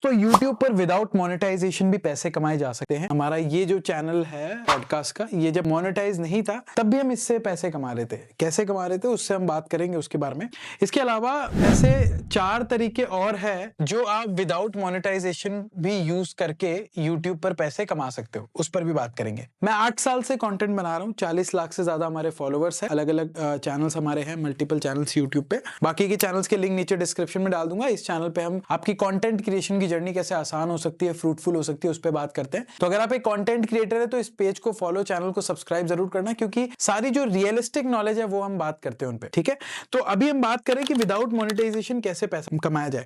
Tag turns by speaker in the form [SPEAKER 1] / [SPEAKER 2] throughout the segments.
[SPEAKER 1] तो YouTube पर without monetization भी पैसे कमाए जा सकते हैं। हमारा ये जो चैनल है पॉडकास्ट का, ये जब मोनेटाइज नहीं था तब भी हम इससे पैसे कमा रहे थे। कैसे कमा रहे थे उससे हम बात करेंगे उसके बारे में। इसके अलावा ऐसे 4 तरीके और है जो आप विदाउट मोनेटाइजेशन भी यूज करके YouTube पर पैसे कमा सकते हो, उस पर भी बात करेंगे। मैं 8 साल से कंटेंट बना रहा हूँ, 40 लाख से ज्यादा हमारे फॉलोअर्स हैं, अलग अलग चैनल्स हमारे हैं, मल्टीपल चैनल्स YouTube पे। बाकी के चैनल्स के लिंक नीचे डिस्क्रिप्शन में डाल दूंगा। इस चैनल पे हम आपकी कंटेंट क्रिएशन की जर्नी कैसे आसान हो सकती है, फ्रूटफुल हो सकती है, उस पर बात करते हैं। तो अगर आप एक कंटेंट क्रिएटर है तो इस पेज को फॉलो, चैनल को सब्सक्राइब जरूर करना, क्योंकि सारी जो रियलिस्टिक नॉलेज है वो हम बात करते हैं उन पे, ठीक है। तो अभी हम बात करें कि विदाउट मोनेटाइजेशन कैसे पैसा कमाया जाए।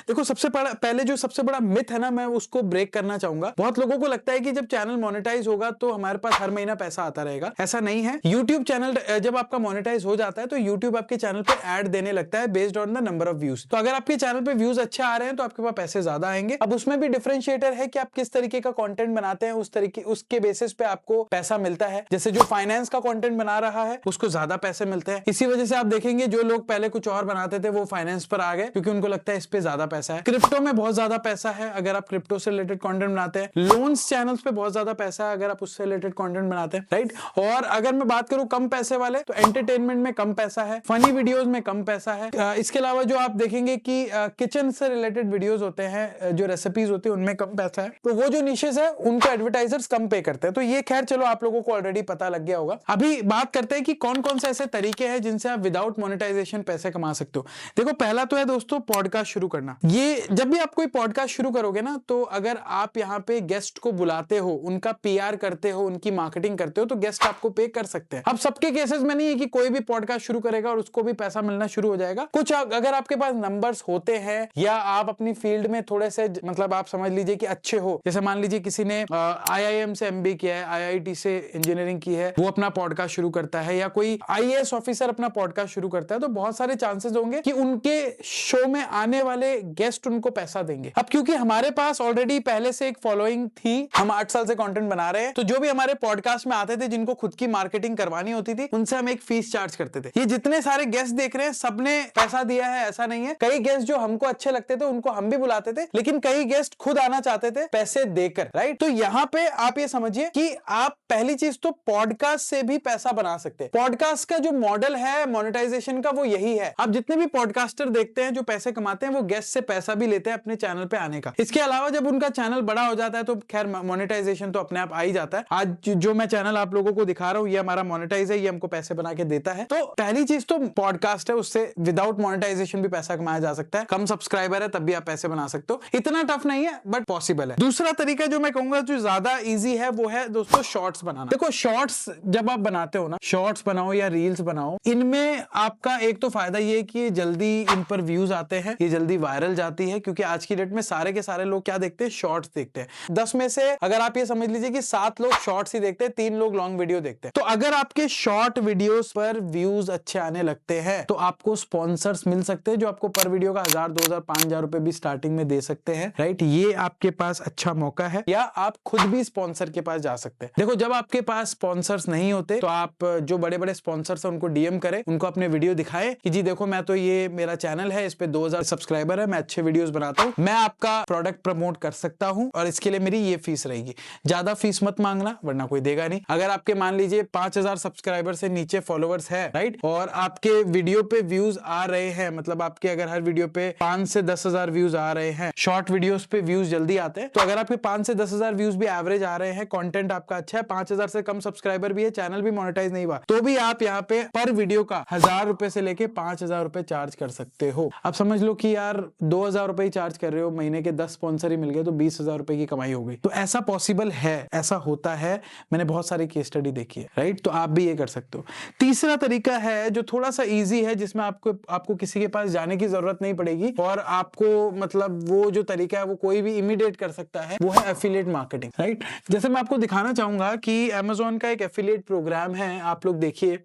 [SPEAKER 1] देखो सबसे पहले जो सबसे बड़ा मिथ है ना, मैं उसको ब्रेक करना चाहूंगा। बहुत लोगों को लगता है कि जब चैनल मोनेटाइज होगा तो हमारे पास हर महीना पैसा आता रहेगा। ऐसा नहीं है। यूट्यूब चैनल जब आपका मोनेटाइज हो जाता है तो यूट्यूब आपके चैनल पे ऐड देने लगता है based on the number of views. तो अगर आपके चैनल पे व्यूज अच्छे आ रहे हैं तो आपके पास पैसे ज्यादा आएंगे। अब उसमें भी डिफरेंशिएटर है कि आप किस तरीके का कंटेंट बनाते हैं, उस तरीके उसके बेसिस पे आपको पैसा मिलता है। जैसे जो फाइनेंस का कंटेंट बना रहा है उसको ज्यादा पैसे मिलते हैं। इसी वजह से आप देखेंगे जो लोग पहले कुछ और बनाते थे वो फाइनेंस पर आ गए, क्योंकि उनको लगता है इस पे ज्यादा पैसा है। क्रिप्टो में बहुत ज्यादा पैसा है अगर आप क्रिप्टो से रिलेटेड कंटेंट बनाते हैं। लोन्स चैनल्स पे बहुत ज्यादा पैसा है अगर आप उससे रिलेटेड कंटेंट बनाते हैं, राइट। और अगर मैं बात करूं कम पैसे वाले, तो एंटरटेनमेंट में कम पैसा है, फनी वीडियोस में कम पैसा है। इसके अलावा जो आप देखेंगे कि किचन से रिलेटेड वीडियोस होते हैं, जो रेसिपीज होती है उनमें कम पैसा है। तो वो जो निशेस है उनको एडवर्टाइजर्स कम पे करते हैं। तो ये खैर चलो आप लोगों को ऑलरेडी पता लग गया होगा। अभी बात करते हैं कि कौन कौन से ऐसे तरीके हैं जिनसे आप विदाउट मोनेटाइजेशन पैसे कमा सकते हो। देखो पहला तो है दोस्तों पॉडकास्ट शुरू करना। ये जब भी आप कोई पॉडकास्ट शुरू करोगे ना, तो अगर आप यहाँ पे गेस्ट को बुलाते हो, उनका पीआर करते हो, उनकी मार्केटिंग करते हो, तो गेस्ट आपको पे कर सकते हैं। अब सबके केसेस में नहीं है कि कोई भी पॉडकास्ट शुरू करेगा और उसको भी पैसा मिलना शुरू हो जाएगा। कुछ अगर आपके पास नंबर्स होते हैं या आप अपनी फील्ड में थोड़े से मतलब आप समझ लीजिए कि अच्छे हो, जैसे मान लीजिए किसी ने IIM से MBA किया है, IIT से इंजीनियरिंग की है, वो अपना पॉडकास्ट शुरू करता है, या कोई IAS ऑफिसर अपना पॉडकास्ट शुरू करता है, तो बहुत सारे चांसेस होंगे कि उनके शो में आने वाले गेस्ट उनको पैसा देंगे। अब क्योंकि हमारे पास ऑलरेडी पहले से एक फॉलोइंग थी, हम 8 साल से कंटेंट बना रहे हैं, तो जो भी हमारे पॉडकास्ट में आते थे जिनको खुद की मार्केटिंग करवानी होती थी, उनसे हम एक फीस चार्ज करते थे। ये जितने सारे गेस्ट देख रहे हैं सबने पैसा दिया है ऐसा नहीं है। कई गेस्ट जो हमको अच्छे लगते थे उनको हम भी बुलाते थे, लेकिन कई गेस्ट खुद आना चाहते थे पैसे देकर, राइट। तो यहाँ पे आप ये समझिए कि आप पहली चीज तो पॉडकास्ट से भी पैसा बना सकते हैं। पॉडकास्ट का जो मॉडल है मोनेटाइजेशन का वो यही है। आप जितने भी पॉडकास्टर देखते हैं जो पैसे कमाते हैं वो गेस्ट से पैसा भी लेते हैं अपने चैनल पे आने का। इसके अलावा जब उनका चैनल बड़ा हो जाता है तो खैर मोनेटाइजेशन तो अपने आप आ ही जाता है। आज जो मैं चैनल आप लोगों को दिखा रहा हूं ये हमारा मोनेटाइज है, ये हमको पैसे बना के देता है। तो पहली चीज तो पॉडकास्ट है, उससे विदाउट मोनेटाइजेशन भी पैसा कमाया जा सकता है। कम सब्सक्राइबर है तब भी आप पैसे बना सकते हो। इतना टफ नहीं है बट पॉसिबल है। दूसरा तरीका जो मैं कहूंगा जो ज्यादा इजी है वो है दोस्तों शॉर्ट्स बनाना। देखो शॉर्ट्स जब आप बनाते हो ना, शॉर्ट्स बनाओ या रील्स बनाओ, इनमें आपका एक तो फायदा ये है कि जल्दी इन पर व्यूज आते हैं, ये जल्दी वायरल जाती है, क्योंकि आज की डेट में सारे के सारे लोग क्या देखते हैं, शॉर्ट्स देखते हैं। 10 में से अगर आप ये समझ लीजिए कि 7 लोग शॉर्ट्स ही देखते हैं, 3 लोग लॉन्ग वीडियो देखते हैं। तो अगर आपके शॉर्ट वीडियोस पर व्यूज अच्छे आने लगते हैं तो आपको स्पॉन्सर्स मिल सकते हैं जो आपको पर वीडियो का 1000, 2000, 5000 रुपए भी स्टार्टिंग में दे सकते हैं, राइट। ये आपके पास अच्छा मौका है। या आप खुद भी स्पॉन्सर के पास जा सकते हैं। देखो जब आपके पास स्पॉन्सर्स नहीं होते तो आप जो बड़े बड़े स्पॉन्सर्स हैं उनको DM करें, उनको अपने वीडियो दिखाएं कि जी देखो मैं तो ये मेरा चैनल है, इस पे 2000 सब्सक्राइबर है, मैं अच्छे वीडियोस बनाता हूं, मैं आपका प्रोडक्ट प्रमोट कर सकता हूं और इसके लिए मेरी ये फीस रहेगी। ज्यादा फीस मत मांगना वरना कोई देगा नहीं। अगर आपके मान लीजिए 5000 सब्सक्राइबर से नीचे फॉलोअर्स है, राइट, और आपके वीडियो पे व्यूज आ रहे हैं, मतलब आपके अगर हर वीडियो पे 5 से 10,000 व्यूज आ रहे हैं, शॉर्ट वीडियोस पे व्यूज जल्दी आते हैं, तो अगर आपके 5 से 10,000 व्यूज भी एवरेज आ रहे हैं, कंटेंट आपका अच्छा है, 5000 से कम सब्सक्राइबर भी है, चैनल भी मोनेटाइज नहीं हुआ, तो भी आप यहाँ पे पर वीडियो का 1000 रुपए से लेके 5000 रुपए चार्ज कर सकते हो। अब समझ लो कि यार 2000 रुपए ही चार्ज कर रहे हो, महीने के 10 स्पॉन्सर ही मिल गए तो 20,000 रुपए की कमाई हो गई। तो ऐसा पॉसिबल है, ऐसा होता है, मैंने बहुत सारी केस स्टडी देखी है, राइट। तो आप भी ये कर सकते हो। तीसरा तरीका है जो थोड़ा सा इजी है, जिसमें आपको किसी के पास जाने की जरूरत नहीं पड़ेगी और आपको मतलब वो जो तरीका है वो कोई भी इमीडिएट कर सकता है, वो है एफिलिएट मार्केटिंग, राइट। जैसे मैं आपको दिखाना चाहूंगा कि Amazon का एक एफिलिएट प्रोग्राम है, आप लोग देखिए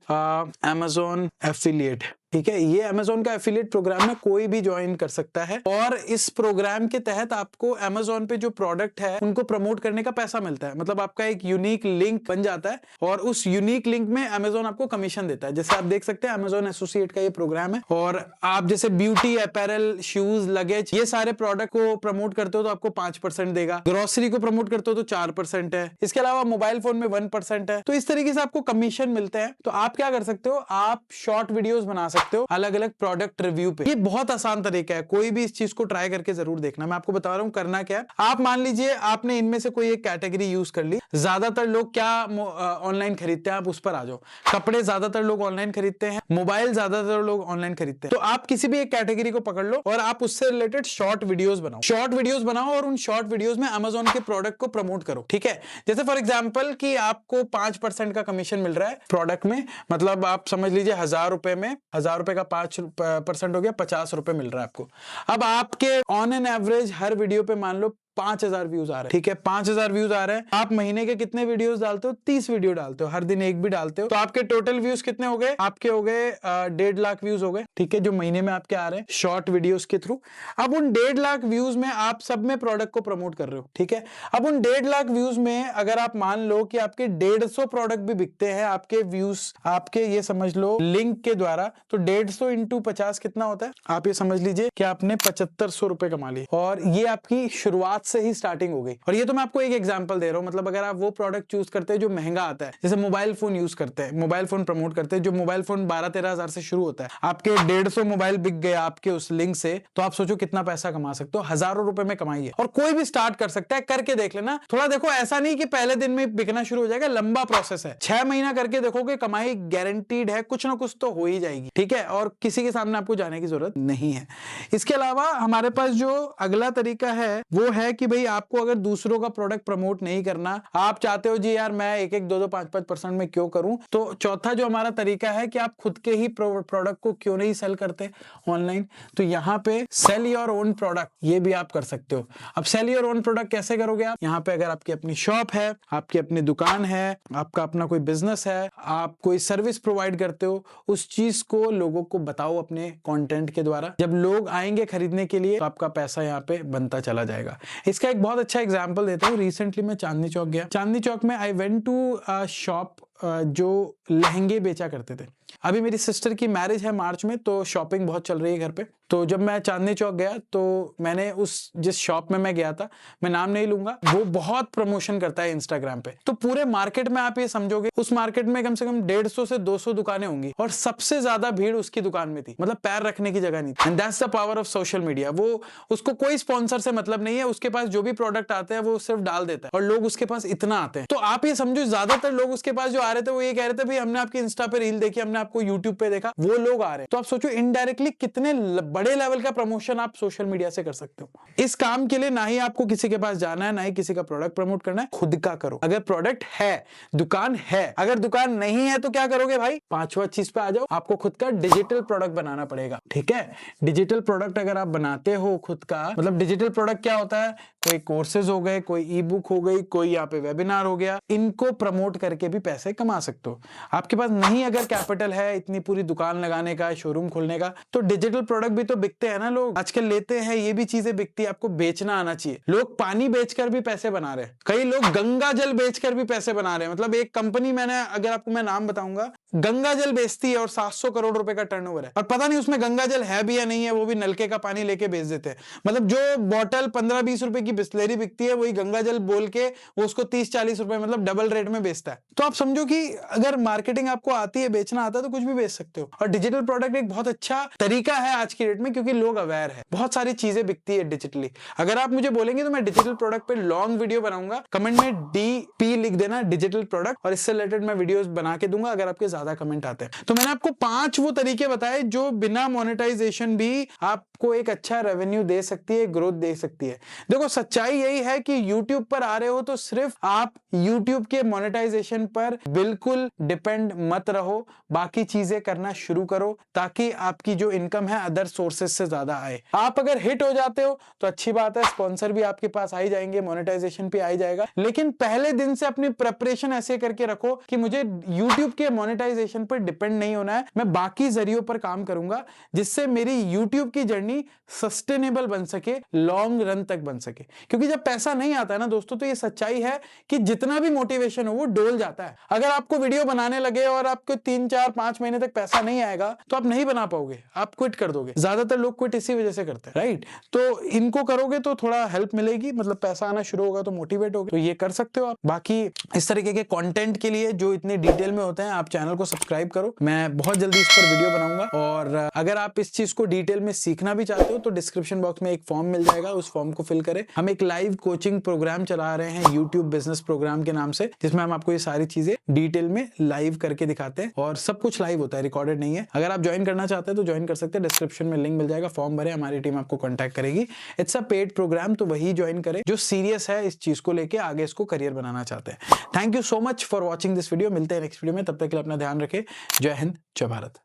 [SPEAKER 1] Amazon एफिलिएट, ठीक है, ये Amazon का एफिलिएट प्रोग्राम है, कोई भी ज्वाइन कर सकता है और इस प्रोग्राम के तहत आपको Amazon पे जो प्रोडक्ट है उनको प्रमोट करने का पैसा मिलता है। मतलब आपका एक यूनिक लिंक बन जाता है और उस यूनिक लिंक में Amazon आपको कमीशन देता है। जैसे आप देख सकते हैं Amazon एसोसिएट का ये प्रोग्राम है और आप जैसे ब्यूटी, अपैरल, शूज, लगेज, ये सारे प्रोडक्ट को प्रमोट करते हो तो आपको 5% देगा। ग्रोसरी को प्रमोट करते हो तो 4% है। इसके अलावा मोबाइल फोन में 1% है। तो इस तरीके से आपको कमीशन मिलते हैं। तो आप क्या कर सकते हो, आप शॉर्ट वीडियोस बना सकते हो अलग अलग प्रोडक्ट रिव्यू पे। ये बहुत आसान तरीका है, कोई भी इस चीज को ट्राई करके जरूर देखना। मैं आपको बता रहा हूँ करना क्या है। आप मान लीजिए आपने इनमें से कोई एक कैटेगरी यूज कर ली। ज्यादातर लोग क्या ऑनलाइन खरीदते हैं, आप उस पर आ जाओ। कपड़े ज्यादातर लोग ऑनलाइन खरीदते हैं, मोबाइल ज्यादातर लोग ऑनलाइन खरीदते हैं। तो आप किसी भी एक कैटेगरी को पकड़ लो और आप उससे रिलेटेड शॉर्ट वीडियोस बनाओ। शॉर्ट वीडियोस बनाओ और उन शॉर्ट वीडियोस में Amazon के प्रोडक्ट को प्रमोट करो। ठीक है, जैसे फॉर एग्जांपल कि आपको 5% का कमीशन मिल रहा है प्रोडक्ट में, मतलब आप समझ लीजिए 1000 रुपए में 1000 रुपए का 5% हो गया, 50 रुपए मिल रहा है आपको। अब आपके on an average her video पे मान लो 5000 व्यूज आ रहे हैं। ठीक है, 5000 व्यूज आ रहे हैं। आप महीने के कितने वीडियोस डालते हो, 30 वीडियो डालते हो, हर दिन एक भी डालते हो। तो आपके टोटल व्यूज कितने हो गए, आपके हो गए 1.5 लाख व्यूज हो गए। ठीक है, जो महीने में आपके आ रहे हैं शॉर्ट वीडियोस के थ्रू। अब उन 1.5 लाख व्यूज में आप सब में प्रोडक्ट को प्रमोट कर रहे हो। ठीक है, अब उन 1.5 लाख व्यूज में अगर आप मान लो कि आपके 150 प्रोडक्ट भी बिकते हैं आपके व्यूज, आपके ये समझ लो लिंक के द्वारा, तो 150 इंटू 50 कितना होता है, आप ये समझ लीजिए कि आपने 7500 रुपए कमा लिए। और ये आपकी शुरुआत से ही स्टार्टिंग हो गई। और ये तो मैं आपको एक एग्जांपल दे रहा हूं। मतलब अगर आप वो प्रोडक्ट चूज करते हैं जो महंगा आता है, जैसे मोबाइल फोन यूज करते हैं, मोबाइल फोन प्रमोट करते हैं, जो मोबाइल फोन 12-13 हजार से शुरू होता है, आपके 150 मोबाइल बिक गए आपके उस लिंक से, तो आप सोचो कितना पैसा कमा सकते हो, हजारों रुपए में कमाइए। और कोई भी स्टार्ट कर सकता है, करके देख लेना। थोड़ा देखो, ऐसा नहीं कि पहले दिन में बिकना शुरू हो जाएगा, लंबा प्रोसेस है। 6 महीना करके देखोगे, कमाई गारंटीड है, कुछ ना कुछ तो हो ही जाएगी। ठीक है, और किसी के सामने आपको जाने की जरूरत नहीं है। इसके अलावा हमारे पास जो अगला तरीका है वो है कि भाई आपको अगर दूसरों का प्रोडक्ट प्रमोट नहीं करना, आप चाहते हो जी यार मैं 1-1, 2-2, 5-5% में क्यों करूं, तो चौथा जो हमारा तरीका है कि आप खुद के ही प्रोडक्ट को क्यों नहीं सेल करते ऑनलाइन। तो यहाँ पे सेल योर ओन प्रोडक्ट, ये भी आप कर सकते हो। अब सेल योर ओन प्रोडक्ट कैसे करोगे आप, यहाँ पे अगर आपकी अपनी शॉप है, आपकी अपनी दुकान है, आपका अपना कोई बिजनेस है, आप कोई सर्विस प्रोवाइड करते हो, उस चीज को लोगों को बताओ अपने कंटेंट के द्वारा। जब लोग आएंगे खरीदने के लिए तो आपका पैसा यहाँ पे बनता चला जाएगा। इसका एक बहुत अच्छा एग्जांपल देता हूँ। रिसेंटली मैं चांदनी चौक गया। चांदनी चौक में आई वेंट टू शॉप जो लहंगे बेचा करते थे। अभी मेरी सिस्टर की मैरिज है मार्च में, तो शॉपिंग बहुत चल रही है घर पे। तो जब मैं चांदनी चौक गया तो मैंने उस जिस शॉप में मैं गया था, मैं नाम नहीं लूंगा, वो बहुत प्रमोशन करता है इंस्टाग्राम पे। तो पूरे मार्केट में आप ये समझोगे, उस मार्केट में कम से कम 150 से 200 दुकानें होंगी और सबसे ज्यादा भीड़ उसकी दुकान में थी। मतलब पैर रखने की जगह नहीं थी। And that's the power of social media. वो उसको कोई स्पॉन्सर से मतलब नहीं है, उसके पास जो भी प्रोडक्ट आते हैं वो सिर्फ डाल देता है और लोग उसके पास इतना आते हैं। तो आप ये समझो, ज्यादातर लोग उसके पास जो आ रहे थे वो ये कह रहे थे भाई हमने आपकी इंस्टा पे रील देखी, हमने आपको यूट्यूब पे देखा, वो लोग आ रहे हैं। तो आप सोचो इनडायरेक्टली कितने बड़े लेवल का प्रमोशन आप सोशल मीडिया से कर सकते हो। इस काम के लिए ना ही आपको किसी के पास जाना है, ना ही किसी का प्रोडक्ट प्रमोट करना है, खुद का करो। अगर प्रोडक्ट है, दुकान है, अगर दुकान नहीं है तो क्या करोगे भाई, पांचवा चीज पे आ जाओ, आपको खुद का डिजिटल प्रोडक्ट बनाना पड़ेगा। ठीक है, डिजिटल प्रोडक्ट अगर आप बनाते हो खुद का, मतलब डिजिटल प्रोडक्ट क्या होता है, कोई कोर्सेज हो गए, कोई ई बुक हो गई, कोई यहाँ पे वेबिनार हो गया, इनको प्रमोट करके भी पैसे कमा सकते हो। आपके पास नहीं अगर कैपिटल है इतनी पूरी दुकान लगाने का, शोरूम खोलने का, तो डिजिटल प्रोडक्ट भी तो बिकते हैं ना, लोग आजकल लेते हैं, ये भी चीजें बिकती है। आपको बेचना आना चाहिए। लोग पानी बेचकर भी पैसे बना रहे हैं, कई लोग गंगा जल बेचकर भी पैसे बना रहे हैं। मतलब एक कंपनी, मैंने अगर आपको मैं नाम बताऊंगा, गंगा जल बेचती है और 700 करोड़ रुपए का टर्नओवर है, और पता नहीं उसमें गंगा जल है भी या नहीं है, वो भी नलके का पानी लेके बेच देते हैं। मतलब जो बॉटल 15-20 रुपए की बिस्लेरी बिकती है, वही गंगा जल बोल के वो उसको 30-40 रुपए, मतलब डबल रेट में बेचता है। तो आप समझो कि अगर मार्केटिंग आपको आती है, बेचना आता है, तो कुछ भी बेच सकते हो। और डिजिटल प्रोडक्ट एक बहुत अच्छा तरीका है आज की डेट में, क्योंकि लोग अवेयर है, बहुत सारी चीजें बिकती है डिजिटली। अगर आप मुझे बोलेंगे तो मैं डिजिटल प्रोडक्ट पे लॉन्ग वीडियो बनाऊंगा, कमेंट में DP लिख देना, डिजिटल प्रोडक्ट, और इससे रिलेटेड मैं वीडियोस बना के दूंगा अगर आपके ज्यादा कमेंट आते हैं। तो मैंने आपको 5 वो तरीके बताए जो बिना मोनेटाइजेशन भी आपको एक अच्छा रेवेन्यू दे सकती है, ग्रोथ दे सकती है। देखो सच्चाई यही है कि YouTube पर आ रहे हो तो सिर्फ आप YouTube के मोनेटाइजेशन पर बिल्कुल डिपेंड मत रहो। बाकी बाकी चीजें करना शुरू करो ताकि आपकी जो इनकम है अदर सोर्सेज से ज्यादा आए। आप अगर हिट हो जाते हो तो अच्छी बात है, स्पॉन्सर भी आपके पास आ ही जाएंगे, मोनेटाइजेशन भी आ ही जाएगा, लेकिन पहले दिन से अपनी प्रेपरेशन ऐसे करके रखो कि मुझे यूट्यूब के मोनेटाइजेशन पर डिपेंड नहीं होना है, मैं बाकी जरियों पर काम करूंगा जिससे मेरी यूट्यूब की जर्नी सस्टेनेबल बन सके, लॉन्ग रन तक बन सके। क्योंकि जब पैसा नहीं आता है ना दोस्तों, तो ये सच्चाई है कि जितना भी मोटिवेशन हो वो डोल जाता है। अगर आपको वीडियो बनाने लगे और आपको 3-4-5 महीने तक पैसा नहीं आएगा तो आप नहीं बना पाओगे, आप क्विट कर दोगे। ज्यादातर लोग क्विट इसी वजह से करते हैं, राइट? तो इनको करोगे तो थोड़ा हेल्प मिलेगी, मतलब पैसा आना शुरू होगा तो मोटिवेट होगे, तो ये कर सकते हो आप। बाकी इस तरीके के कंटेंट के लिए जो इतने डिटेल में होते हैं, आप चैनल को सब्सक्राइब करो, मैं बहुत जल्दी इस पर वीडियो बनाऊंगा। और अगर आप इस चीज को डिटेल में सीखना भी चाहते हो तो डिस्क्रिप्शन बॉक्स में एक फॉर्म मिल जाएगा, उस फॉर्म को फिल करें। हम एक लाइव कोचिंग प्रोग्राम चला रहे हैं यूट्यूब बिजनेस प्रोग्राम के नाम से, जिसमें हम आपको ये सारी चीजें डिटेल में लाइव करके दिखाते हैं, और सब कुछ लाइव होता है, रिकॉर्डेड नहीं है। अगर आप ज्वाइन करना चाहते हैं तो ज्वाइन कर सकते हैं, डिस्क्रिप्शन में लिंक मिल जाएगा, फॉर्म भरे, हमारी टीम आपको कॉन्टैक्ट करेगी। इट्स अ पेड प्रोग्राम, तो वही ज्वाइन करें जो सीरियस है इस चीज को लेके, आगे इसको करियर बनाना चाहते हैं। Thank you so much for watching this video, मिलते हैं नेक्स्ट वीडियो में, तब तक के लिए अपना ध्यान रखें। जय हिंद, जय भारत।